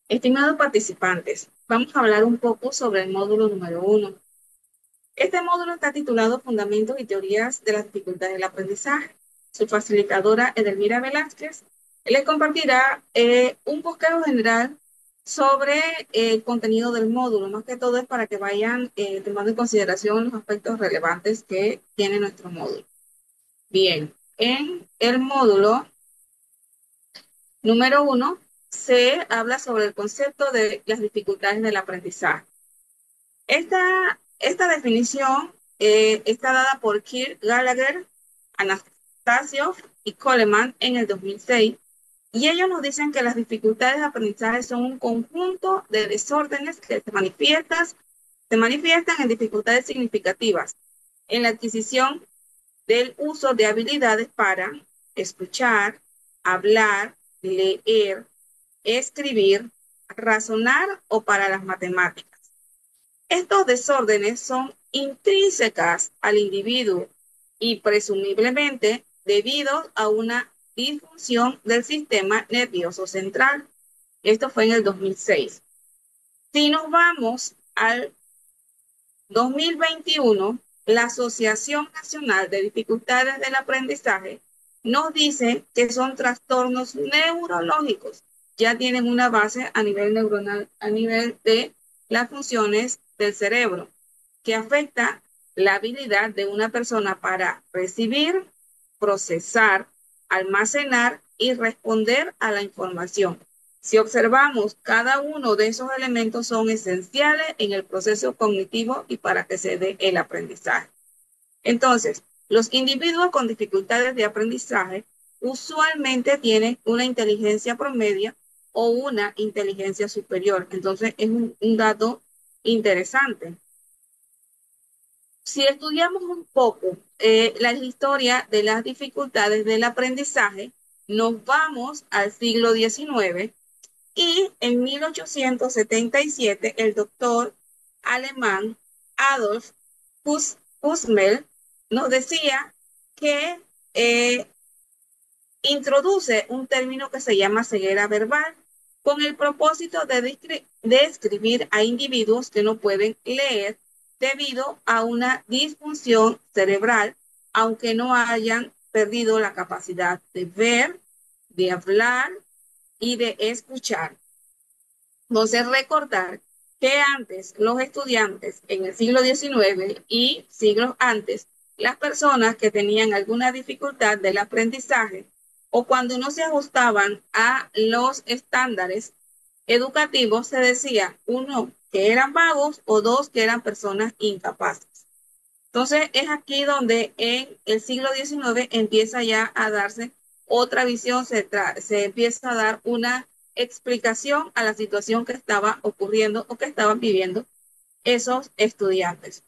Estimados participantes, vamos a hablar un poco sobre el módulo número uno. Este módulo está titulado Fundamentos y Teorías de las Dificultades del Aprendizaje. Su facilitadora, Edelmira Velázquez, les compartirá un bosquejo general sobre el contenido del módulo. Más que todo es para que vayan tomando en consideración los aspectos relevantes que tiene nuestro módulo. Bien, en el módulo número uno se habla sobre el concepto de las dificultades del aprendizaje. Esta definición está dada por Kirk Gallagher, Anastasio y Coleman en el 2006, y ellos nos dicen que las dificultades de aprendizaje son un conjunto de desórdenes que se manifiestan en dificultades significativas en la adquisición del uso de habilidades para escuchar, hablar, leer, escribir, razonar o para las matemáticas. Estos desórdenes son intrínsecas al individuo y presumiblemente debido a una disfunción del sistema nervioso central. Esto fue en el 2006. Si nos vamos al 2021, la Asociación Nacional de Dificultades del Aprendizaje nos dice que son trastornos neurológicos. Ya tienen una base a nivel neuronal, a nivel de las funciones del cerebro, que afecta la habilidad de una persona para recibir, procesar, almacenar y responder a la información. Si observamos, cada uno de esos elementos son esenciales en el proceso cognitivo y para que se dé el aprendizaje. Entonces, los individuos con dificultades de aprendizaje usualmente tienen una inteligencia promedio o una inteligencia superior. Entonces, es un dato interesante. Si estudiamos un poco la historia de las dificultades del aprendizaje, nos vamos al siglo XIX y en 1877 el doctor alemán Adolf Husmel nos decía que eh, introduce un término que se llama ceguera verbal con el propósito de describir a individuos que no pueden leer debido a una disfunción cerebral, aunque no hayan perdido la capacidad de ver, de hablar y de escuchar. Entonces, recordar que antes los estudiantes en el siglo XIX y siglos antes, las personas que tenían alguna dificultad del aprendizaje o cuando no se ajustaban a los estándares educativos, se decía, uno, que eran vagos o dos, que eran personas incapaces. Entonces, es aquí donde en el siglo XIX empieza ya a darse otra visión, se empieza a dar una explicación a la situación que estaba ocurriendo o que estaban viviendo esos estudiantes.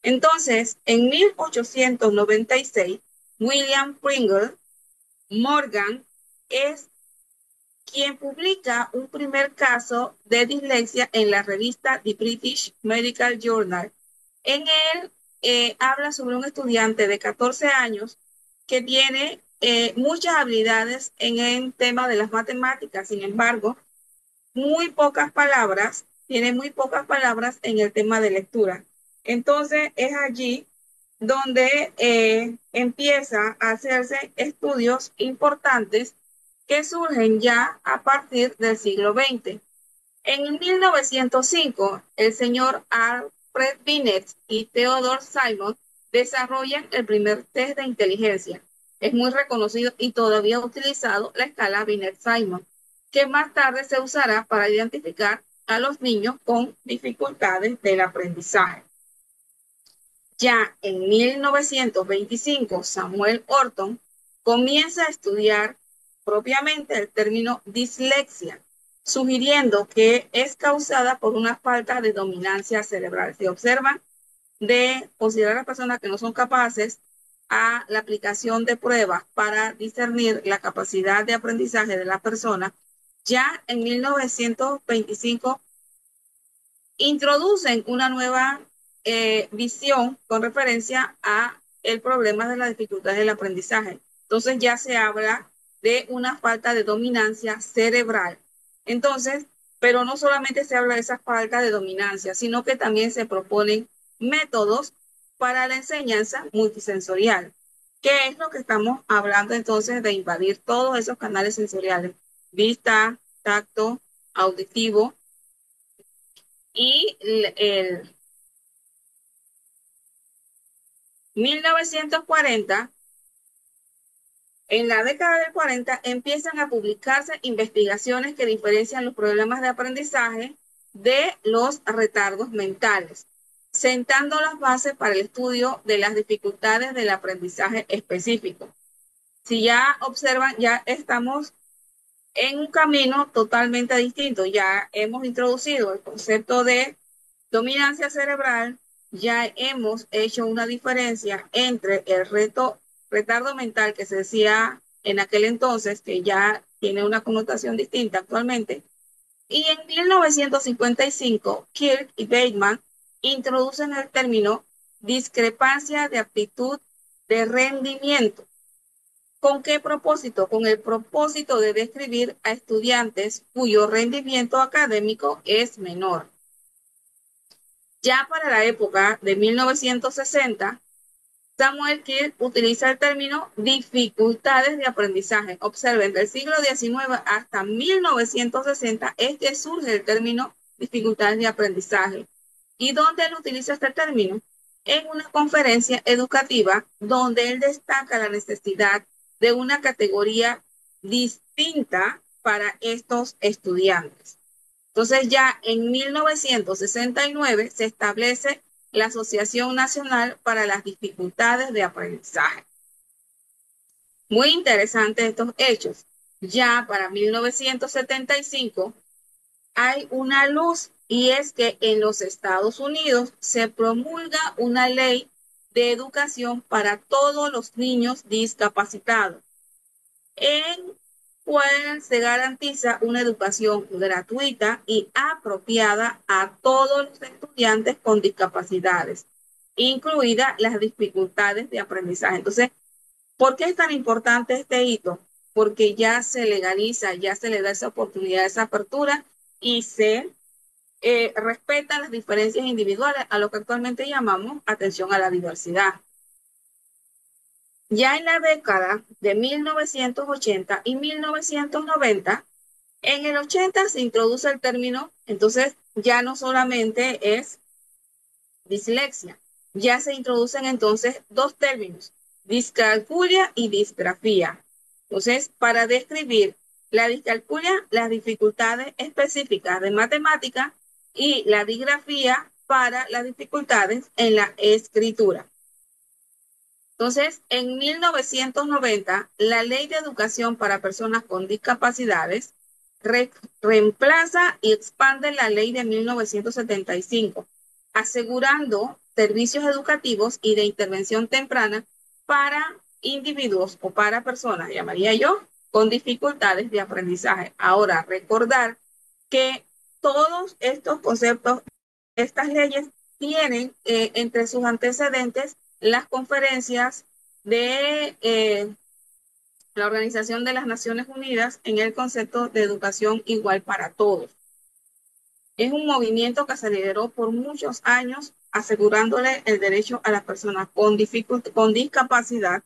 Entonces, en 1896, William Pringle Morgan es quien publica un primer caso de dislexia en la revista The British Medical Journal. En él habla sobre un estudiante de 14 años que tiene muchas habilidades en el tema de las matemáticas. Sin embargo, tiene muy pocas palabras en el tema de lectura. Entonces es allí donde empieza a hacerse estudios importantes que surgen ya a partir del siglo XX. En 1905, el señor Alfred Binet y Theodore Simon desarrollan el primer test de inteligencia. Es muy reconocido y todavía utilizado la escala Binet-Simon, que más tarde se usará para identificar a los niños con dificultades del aprendizaje. Ya en 1925, Samuel Orton comienza a estudiar propiamente el término dislexia, sugiriendo que es causada por una falta de dominancia cerebral. Se observa de considerar a las personas que no son capaces a la aplicación de pruebas para discernir la capacidad de aprendizaje de la persona. Ya en 1925 introducen una nueva visión con referencia a el problema de la dificultad del aprendizaje. Entonces ya se habla de una falta de dominancia cerebral. Entonces, Pero no solamente se habla de esa falta de dominancia, sino que también se proponen métodos para la enseñanza multisensorial. ¿Qué es lo que estamos hablando entonces de invadir todos esos canales sensoriales? Vista, tacto, auditivo y el 1940, en la década del 40, empiezan a publicarse investigaciones que diferencian los problemas de aprendizaje de los retardos mentales, sentando las bases para el estudio de las dificultades del aprendizaje específico. Si ya observan, ya estamos en un camino totalmente distinto. Ya hemos introducido el concepto de dominancia cerebral, ya hemos hecho una diferencia entre el retardo mental que se decía en aquel entonces, que ya tiene una connotación distinta actualmente, y en 1955, Kirk y Bateman introducen el término discrepancia de aptitud de rendimiento. ¿Con qué propósito? Con el propósito de describir a estudiantes cuyo rendimiento académico es menor. Ya para la época de 1960, Samuel Kirk utiliza el término dificultades de aprendizaje. Observen, del siglo XIX hasta 1960 es que surge el término dificultades de aprendizaje. ¿Y dónde él utiliza este término? En una conferencia educativa donde él destaca la necesidad de una categoría distinta para estos estudiantes. Entonces ya en 1969 se establece la Asociación Nacional para las Dificultades de Aprendizaje. Muy interesantes estos hechos. Ya para 1975 hay una luz y es que en los Estados Unidos se promulga una ley de educación para todos los niños discapacitados, en cual se garantiza una educación gratuita y apropiada a todos los estudiantes con discapacidades, incluidas las dificultades de aprendizaje. Entonces, ¿por qué es tan importante este hito? Porque ya se legaliza, ya se le da esa oportunidad, esa apertura y se respetan las diferencias individuales, a lo que actualmente llamamos atención a la diversidad. Ya en la década de 1980 y 1990, en el 80 se introduce el término, entonces ya no solamente es dislexia, ya se introducen entonces dos términos, discalculia y disgrafía. Entonces, para describir la discalculia, las dificultades específicas de matemática y la disgrafía para las dificultades en la escritura. Entonces, en 1990, la Ley de Educación para Personas con Discapacidades reemplaza y expande la Ley de 1975, asegurando servicios educativos y de intervención temprana para individuos o para personas, llamaría yo, con dificultades de aprendizaje. Ahora, recordar que todos estos conceptos, estas leyes, tienen entre sus antecedentes las conferencias de la Organización de las Naciones Unidas en el concepto de educación igual para todos. Es un movimiento que se lideró por muchos años asegurándole el derecho a las personas con discapacidad,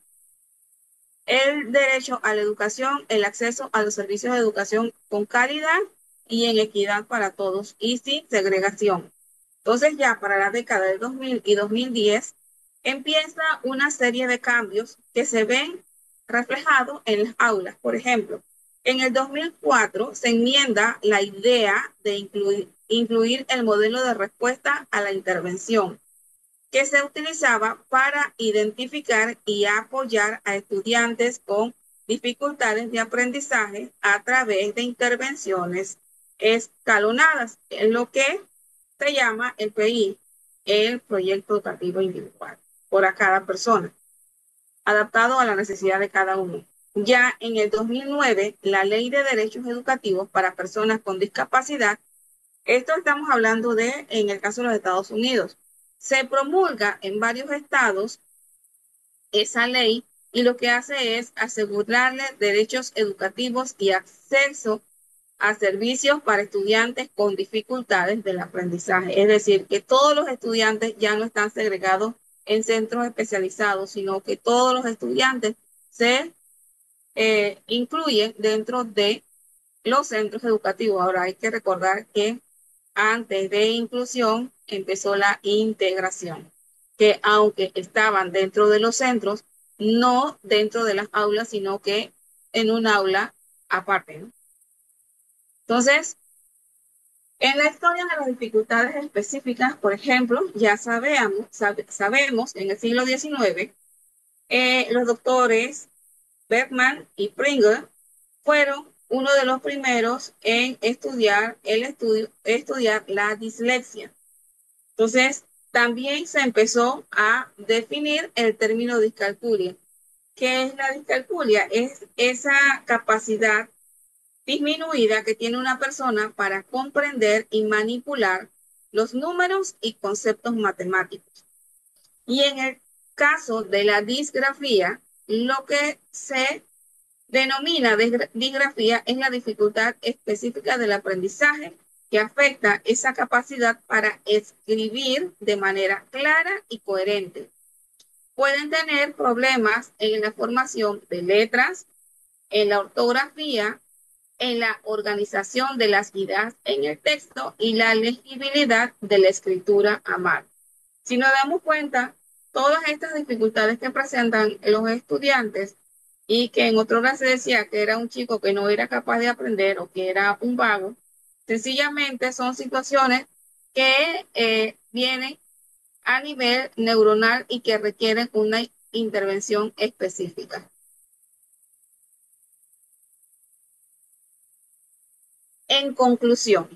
el derecho a la educación, el acceso a los servicios de educación con calidad y en equidad para todos y sin segregación. Entonces ya para la década del 2000 y 2010 empieza una serie de cambios que se ven reflejados en las aulas. Por ejemplo, en el 2004 se enmienda la idea de incluir el modelo de respuesta a la intervención que se utilizaba para identificar y apoyar a estudiantes con dificultades de aprendizaje a través de intervenciones escalonadas, en lo que se llama el PI, el Proyecto Educativo Individual, por a cada persona, adaptado a la necesidad de cada uno. Ya en el 2009, la Ley de Derechos Educativos para Personas con Discapacidad, esto estamos hablando de, en el caso de los Estados Unidos, se promulga en varios estados esa ley y lo que hace es asegurarle derechos educativos y acceso a servicios para estudiantes con dificultades del aprendizaje. Es decir, que todos los estudiantes ya no están segregados en centros especializados, sino que todos los estudiantes se incluyen dentro de los centros educativos. Ahora hay que recordar que antes de inclusión empezó la integración, que aunque estaban dentro de los centros, no dentro de las aulas, sino que en un aula aparte, ¿no? Entonces, en la historia de las dificultades específicas, por ejemplo, ya sabemos en el siglo XIX, los doctores Bergman y Pringle fueron uno de los primeros en estudiar la dislexia. Entonces, también se empezó a definir el término discalculia. ¿Qué es la discalculia? Es esa capacidad disminuida que tiene una persona para comprender y manipular los números y conceptos matemáticos. Y en el caso de la disgrafía, lo que se denomina disgrafía es la dificultad específica del aprendizaje que afecta esa capacidad para escribir de manera clara y coherente. Pueden tener problemas en la formación de letras, en la ortografía, en la organización de las ideas en el texto y la legibilidad de la escritura a mano. Si nos damos cuenta, todas estas dificultades que presentan los estudiantes y que en otro hora se decía que era un chico que no era capaz de aprender o que era un vago, sencillamente son situaciones que vienen a nivel neuronal y que requieren una intervención específica. En conclusión,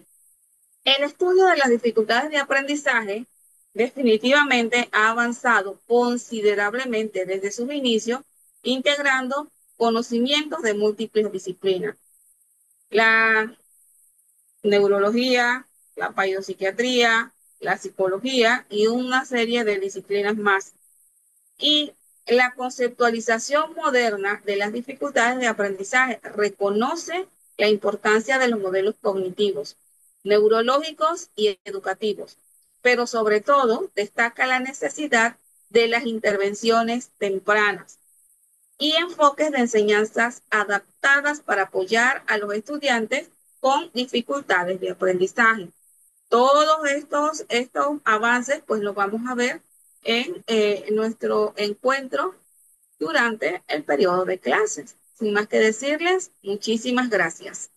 el estudio de las dificultades de aprendizaje definitivamente ha avanzado considerablemente desde sus inicios, integrando conocimientos de múltiples disciplinas. La neurología, la psiquiatría, la psicología y una serie de disciplinas más. Y la conceptualización moderna de las dificultades de aprendizaje reconoce la importancia de los modelos cognitivos, neurológicos y educativos, pero sobre todo destaca la necesidad de las intervenciones tempranas y enfoques de enseñanzas adaptadas para apoyar a los estudiantes con dificultades de aprendizaje. Todos estos avances, pues los vamos a ver en nuestro encuentro durante el periodo de clases. Sin más que decirles, muchísimas gracias.